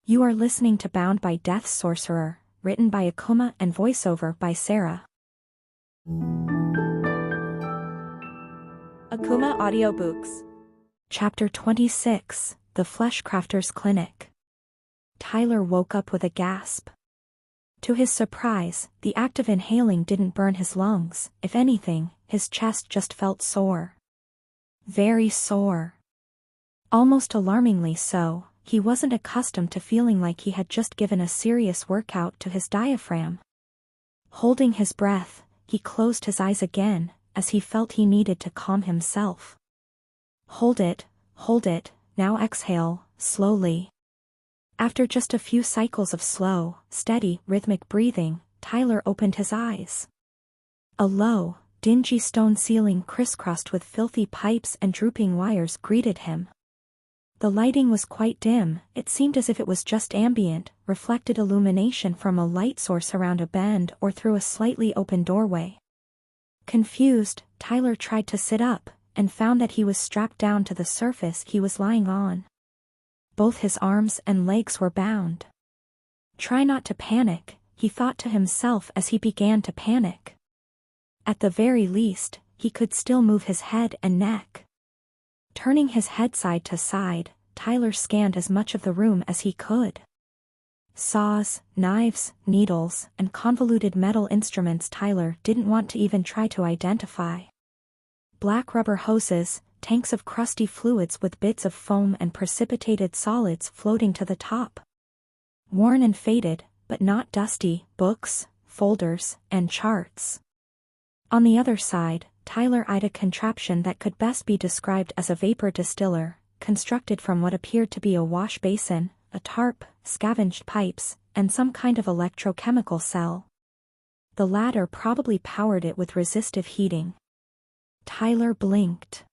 You are listening to Bound by Death's Sorcerer, written by Akumah and voiceover by Sara. Akumah Audiobooks. Chapter 26, The Fleshcrafter's Clinic. Tyler woke up with a gasp. To his surprise, the act of inhaling didn't burn his lungs. If anything, his chest just felt sore. Very sore. Almost alarmingly so. He wasn't accustomed to feeling like he had just given a serious workout to his diaphragm. Holding his breath, he closed his eyes again, as he felt he needed to calm himself. Hold it, now exhale, slowly. After just a few cycles of slow, steady, rhythmic breathing, Tyler opened his eyes. A low, dingy stone ceiling crisscrossed with filthy pipes and drooping wires greeted him. The lighting was quite dim. It seemed as if it was just ambient, reflected illumination from a light source around a bend or through a slightly open doorway. Confused, Tyler tried to sit up, and found that he was strapped down to the surface he was lying on. Both his arms and legs were bound. Try not to panic, he thought to himself as he began to panic. At the very least, he could still move his head and neck. Turning his head side to side, Tyler scanned as much of the room as he could. Saws, knives, needles, and convoluted metal instruments Tyler didn't want to even try to identify. Black rubber hoses, tanks of crusty fluids with bits of foam and precipitated solids floating to the top. Worn and faded, but not dusty, books, folders, and charts. On the other side, Tyler eyed a contraption that could best be described as a vapor distiller, constructed from what appeared to be a wash basin, a tarp, scavenged pipes, and some kind of electrochemical cell. The latter probably powered it with resistive heating. Tyler blinked.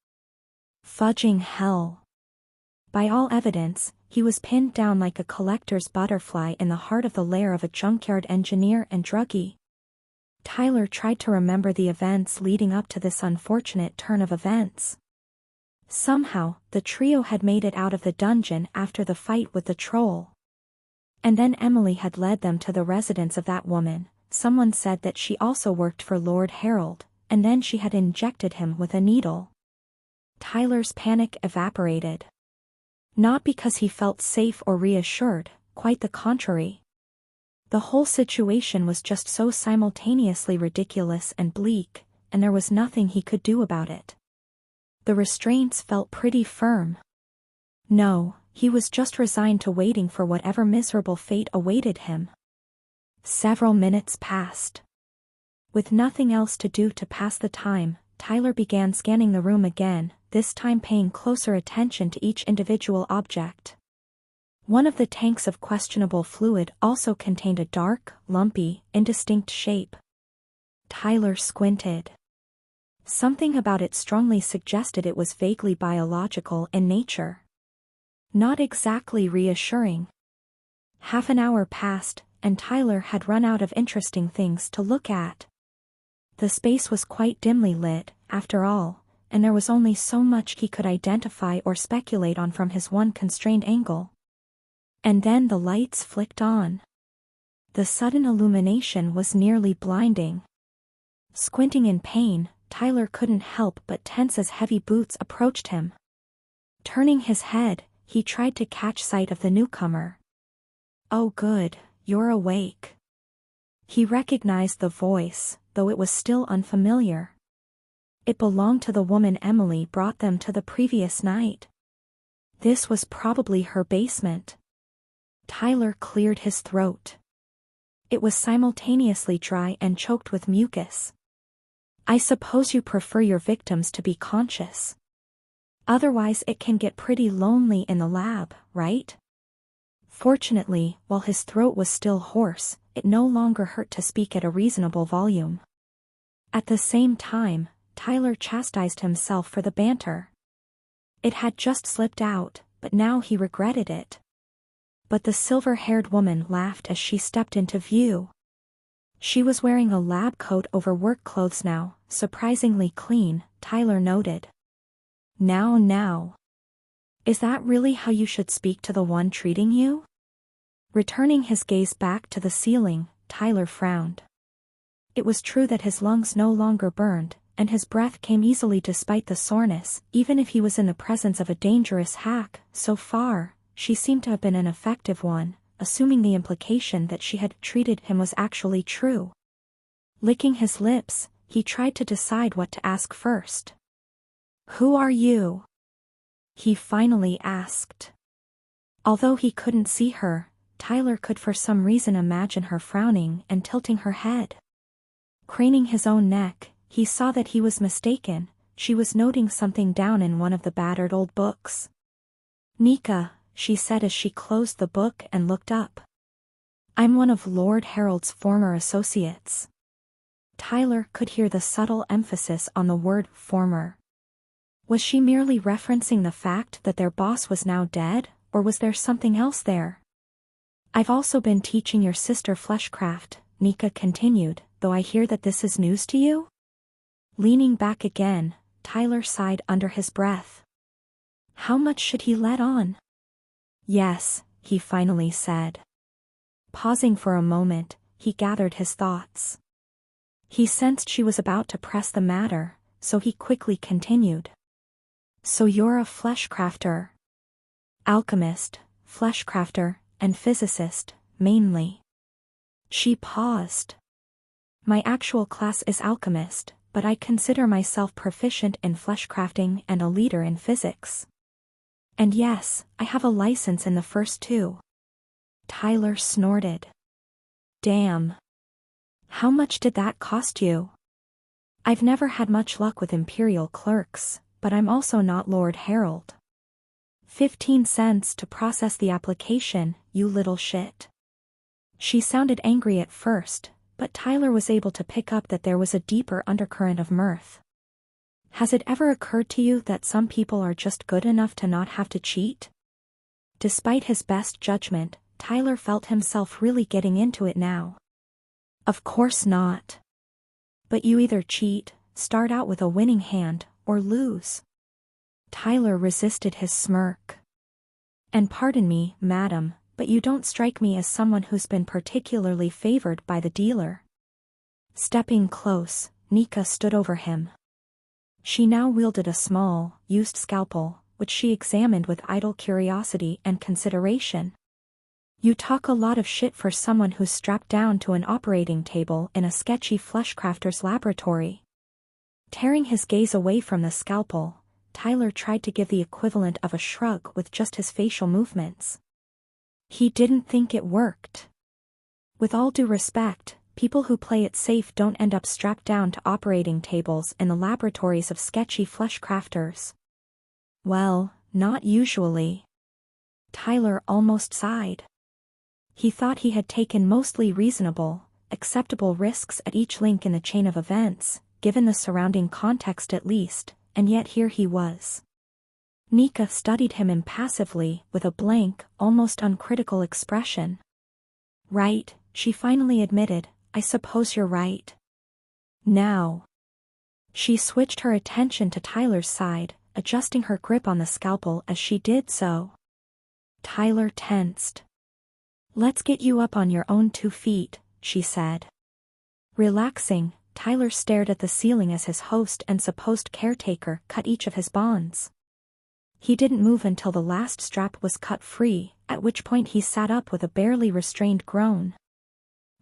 Fudging hell. By all evidence, he was pinned down like a collector's butterfly in the heart of the lair of a junkyard engineer and druggie. Tyler tried to remember the events leading up to this unfortunate turn of events. Somehow, the trio had made it out of the dungeon after the fight with the troll. And then Emily had led them to the residence of that woman. Someone said that she also worked for Lord Harold, and then she had injected him with a needle. Tyler's panic evaporated. Not because he felt safe or reassured, quite the contrary. The whole situation was just so simultaneously ridiculous and bleak, and there was nothing he could do about it. The restraints felt pretty firm. No, he was just resigned to waiting for whatever miserable fate awaited him. Several minutes passed. With nothing else to do to pass the time, Tyler began scanning the room again, this time paying closer attention to each individual object. One of the tanks of questionable fluid also contained a dark, lumpy, indistinct shape. Tyler squinted. Something about it strongly suggested it was vaguely biological in nature. Not exactly reassuring. Half an hour passed, and Tyler had run out of interesting things to look at. The space was quite dimly lit, after all, and there was only so much he could identify or speculate on from his one constrained angle. And then the lights flicked on. The sudden illumination was nearly blinding. Squinting in pain, Tyler couldn't help but tense as heavy boots approached him. Turning his head, he tried to catch sight of the newcomer. "Oh good, you're awake." He recognized the voice, though it was still unfamiliar. It belonged to the woman Emily brought them to the previous night. This was probably her basement. Tyler cleared his throat. It was simultaneously dry and choked with mucus. "I suppose you prefer your victims to be conscious. Otherwise it can get pretty lonely in the lab, right?" Fortunately, while his throat was still hoarse, it no longer hurt to speak at a reasonable volume. At the same time, Tyler chastised himself for the banter. It had just slipped out, but now he regretted it. But the silver-haired woman laughed as she stepped into view. She was wearing a lab coat over work clothes now, surprisingly clean, Tyler noted. Now. Is that really how you should speak to the one treating you?" Returning his gaze back to the ceiling, Tyler frowned. It was true that his lungs no longer burned, and his breath came easily despite the soreness, even if he was in the presence of a dangerous hack. So far, she seemed to have been an effective one, assuming the implication that she had treated him was actually true. Licking his lips, he tried to decide what to ask first. "Who are you?" he finally asked. Although he couldn't see her, Tyler could for some reason imagine her frowning and tilting her head. Craning his own neck, he saw that he was mistaken. She was noting something down in one of the battered old books. "Nika," she said as she closed the book and looked up. "I'm one of Lord Harold's former associates." Tyler could hear the subtle emphasis on the word former. Was she merely referencing the fact that their boss was now dead, or was there something else there? "I've also been teaching your sister Fleshcraft," Nika continued, "though I hear that this is news to you?" Leaning back again, Tyler sighed under his breath. How much should he let on? "Yes," he finally said. Pausing for a moment, he gathered his thoughts. He sensed she was about to press the matter, so he quickly continued. "So you're a Fleshcrafter?" "Alchemist, Fleshcrafter, and physicist, mainly." She paused. "My actual class is alchemist, but I consider myself proficient in fleshcrafting and a leader in physics. And yes, I have a license in the first two." Tyler snorted. "Damn. How much did that cost you?" "I've never had much luck with Imperial clerks, but I'm also not Lord Harold." 15 cents to process the application, you little shit." She sounded angry at first, but Tyler was able to pick up that there was a deeper undercurrent of mirth. Has it ever occurred to you that some people are just good enough to not have to cheat? Despite his best judgment, Tyler felt himself really getting into it now. Of course not. But you either cheat, start out with a winning hand, or lose. Tyler resisted his smirk. "And pardon me, madam, but you don't strike me as someone who's been particularly favored by the dealer." Stepping close, Nika stood over him. She now wielded a small, used scalpel, which she examined with idle curiosity and consideration. "You talk a lot of shit for someone who's strapped down to an operating table in a sketchy Fleshcrafter's laboratory." Tearing his gaze away from the scalpel, Tyler tried to give the equivalent of a shrug with just his facial movements. He didn't think it worked. With all due respect, people who play it safe don't end up strapped down to operating tables in the laboratories of sketchy Fleshcrafters. "Well, not usually." Tyler almost sighed. He thought he had taken mostly reasonable, acceptable risks at each link in the chain of events, given the surrounding context at least, and yet here he was. Nika studied him impassively, with a blank, almost uncritical expression. "Right," she finally admitted, "I suppose you're right." "Now." She switched her attention to Tyler's side, adjusting her grip on the scalpel as she did so. Tyler tensed. "Let's get you up on your own 2 feet, she said. Relaxing, Tyler stared at the ceiling as his host and supposed caretaker cut each of his bonds. He didn't move until the last strap was cut free, at which point he sat up with a barely restrained groan.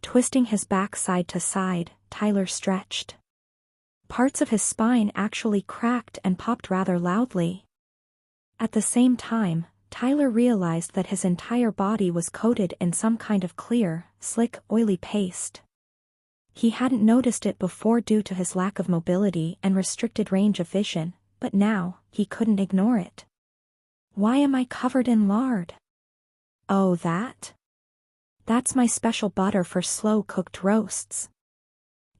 Twisting his back side to side, Tyler stretched. Parts of his spine actually cracked and popped rather loudly. At the same time, Tyler realized that his entire body was coated in some kind of clear, slick, oily paste. He hadn't noticed it before due to his lack of mobility and restricted range of vision, but now, he couldn't ignore it. "Why am I covered in lard?" "Oh, that's my special butter for slow-cooked roasts.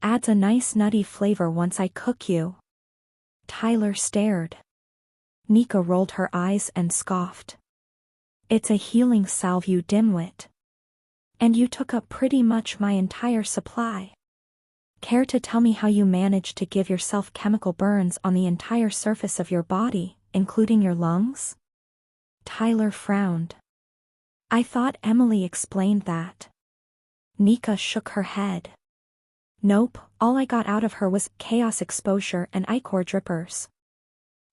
Adds a nice nutty flavor once I cook you." Tyler stared. Nika rolled her eyes and scoffed. "It's a healing salve, you dimwit. And you took up pretty much my entire supply. Care to tell me how you managed to give yourself chemical burns on the entire surface of your body, including your lungs?" Tyler frowned. I thought Emily explained that. Nika shook her head. Nope, all I got out of her was chaos exposure and ichor drippers.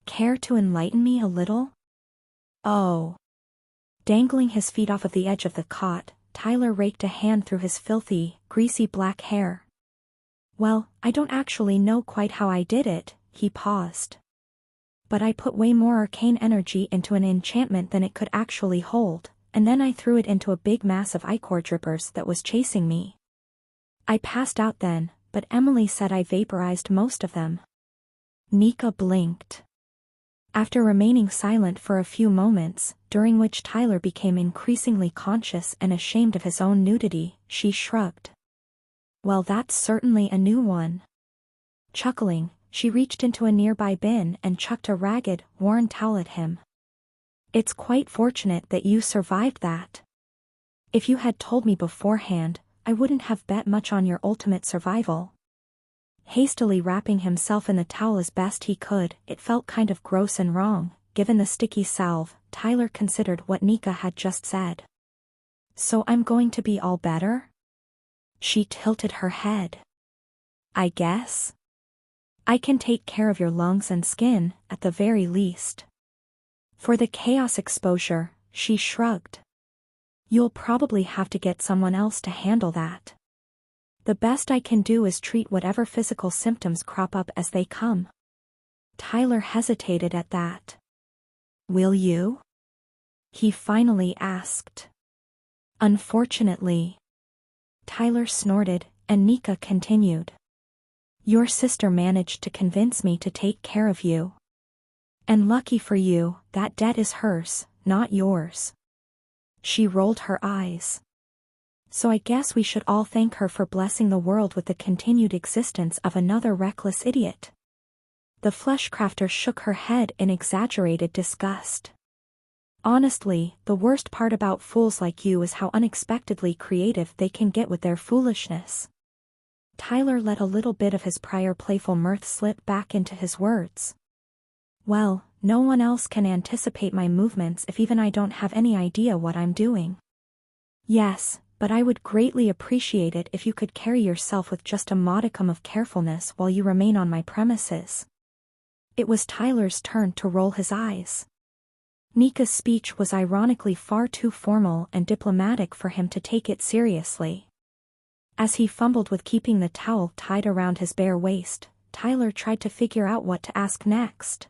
Care to enlighten me a little? Oh. Dangling his feet off of the edge of the cot, Tyler raked a hand through his filthy, greasy black hair. Well, I don't actually know quite how I did it, he paused. But I put way more arcane energy into an enchantment than it could actually hold, and then I threw it into a big mass of ichor drippers that was chasing me. I passed out then, but Emily said I vaporized most of them. Nika blinked. After remaining silent for a few moments, during which Tyler became increasingly conscious and ashamed of his own nudity, she shrugged. Well, that's certainly a new one. Chuckling, she reached into a nearby bin and chucked a ragged, worn towel at him. It's quite fortunate that you survived that. If you had told me beforehand, I wouldn't have bet much on your ultimate survival. Hastily wrapping himself in the towel as best he could, it felt kind of gross and wrong. Given the sticky salve, Tyler considered what Nika had just said. So I'm going to be all better? She tilted her head. I guess. I can take care of your lungs and skin, at the very least. For the chaos exposure, she shrugged. You'll probably have to get someone else to handle that. The best I can do is treat whatever physical symptoms crop up as they come. Tyler hesitated at that. Will you? He finally asked. Unfortunately. Tyler snorted, and Nika continued. Your sister managed to convince me to take care of you. And lucky for you, that debt is hers, not yours. She rolled her eyes. So I guess we should all thank her for blessing the world with the continued existence of another reckless idiot. The Fleshcrafter shook her head in exaggerated disgust. Honestly, the worst part about fools like you is how unexpectedly creative they can get with their foolishness. Tyler let a little bit of his prior playful mirth slip back into his words. Well, no one else can anticipate my movements if even I don't have any idea what I'm doing. Yes, but I would greatly appreciate it if you could carry yourself with just a modicum of carefulness while you remain on my premises. It was Tyler's turn to roll his eyes. Nika's speech was ironically far too formal and diplomatic for him to take it seriously. As he fumbled with keeping the towel tied around his bare waist, Tyler tried to figure out what to ask next.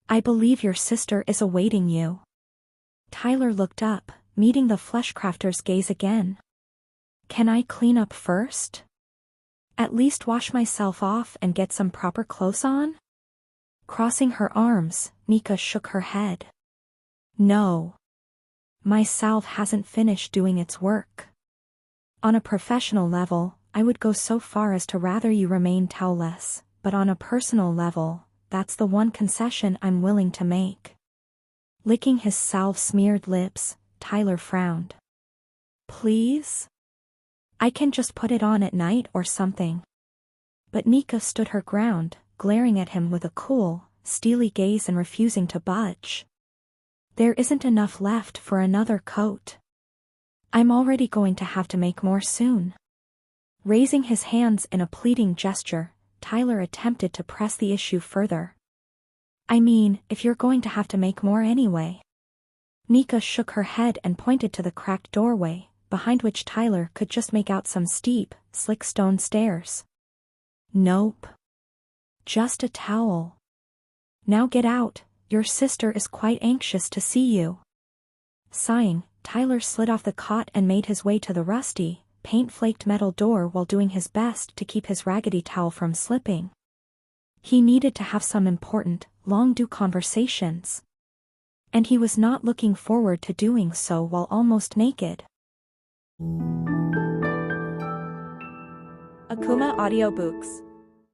I believe your sister is awaiting you. Tyler looked up, meeting the Fleshcrafter's gaze again. Can I clean up first? At least wash myself off and get some proper clothes on? Crossing her arms, Nika shook her head. No. My salve hasn't finished doing its work. On a professional level, I would go so far as to rather you remain towelless, but on a personal level, that's the one concession I'm willing to make. Licking his salve-smeared lips, Tyler frowned. Please? I can just put it on at night or something. But Nika stood her ground, glaring at him with a cool, steely gaze and refusing to budge. There isn't enough left for another coat. I'm already going to have to make more soon. Raising his hands in a pleading gesture, Tyler attempted to press the issue further. I mean, if you're going to have to make more anyway. Nika shook her head and pointed to the cracked doorway, behind which Tyler could just make out some steep, slick stone stairs. Nope. Just a towel. Now get out, your sister is quite anxious to see you. Sighing, Tyler slid off the cot and made his way to the rusty, paint-flaked metal door while doing his best to keep his raggedy towel from slipping. He needed to have some important, long-due conversations. And he was not looking forward to doing so while almost naked. Akumah Audiobooks.